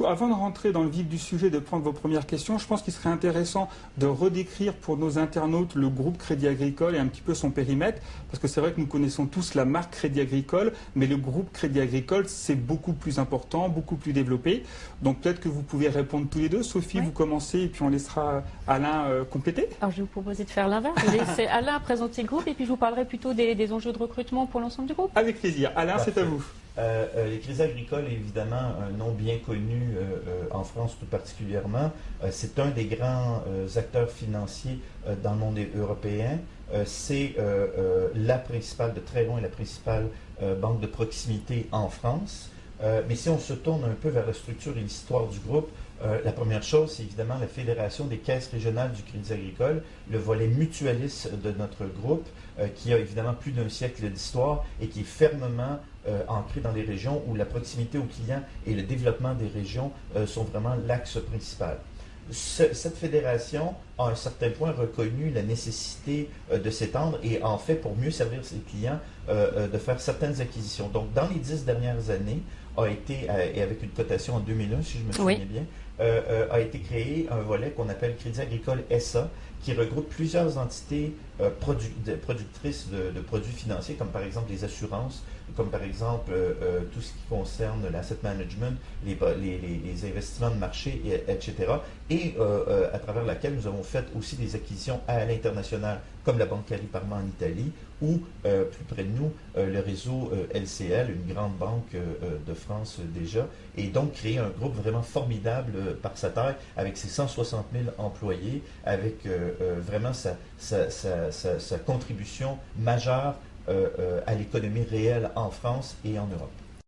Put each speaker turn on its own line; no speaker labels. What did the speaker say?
Avant de rentrer dans le vif du sujet, de prendre vos premières questions, je pense qu'il serait intéressant de redécrire pour nos internautes le groupe Crédit Agricole et un petit peu son périmètre, parce que c'est vrai que nous connaissons tous la marque Crédit Agricole, mais le groupe Crédit Agricole, c'est beaucoup plus important, beaucoup plus développé. Donc peut-être que vous pouvez répondre tous les deux. Sophie,
Oui.
vous commencez et puis on laissera Alain compléter.
Alors, je vais vous proposer de faire l'inverse. Je vais laisser Alain présenter le groupe et puis je vous parlerai plutôt des enjeux de recrutement pour l'ensemble du groupe.
Avec plaisir. Alain, c'est à vous.
Les Crédits Agricoles est évidemment un nom bien connu en France tout particulièrement. C'est un des grands acteurs financiers dans le monde européen. C'est la principale, de très loin, la principale banque de proximité en France. Mais si on se tourne un peu vers la structure et l'histoire du groupe, la première chose, c'est évidemment la Fédération des caisses régionales du Crédit Agricole, le volet mutualiste de notre groupe, qui a évidemment plus d'un siècle d'histoire et qui est fermement ancré dans les régions où la proximité aux clients et le développement des régions sont vraiment l'axe principal. Cette fédération a à un certain point reconnu la nécessité de s'étendre et en fait, pour mieux servir ses clients, de faire certaines acquisitions. Donc, dans les 10 dernières années, a été, et avec une cotation en 2001, si je me souviens bien, a été créé un volet qu'on appelle Crédit Agricole SA, qui regroupe plusieurs entités productrices de produits financiers, comme par exemple les assurances, comme par exemple tout ce qui concerne l'asset management, les investissements de marché, etc. Et à travers laquelle nous avons fait aussi des acquisitions à l'international, comme la Banque Carige Parma en Italie, ou plus près de nous, le réseau LCL, une grande banque de France déjà, et donc créer un groupe vraiment formidable par sa taille, avec ses 160 000 employés, avec vraiment sa contribution majeure à l'économie réelle en France et en Europe.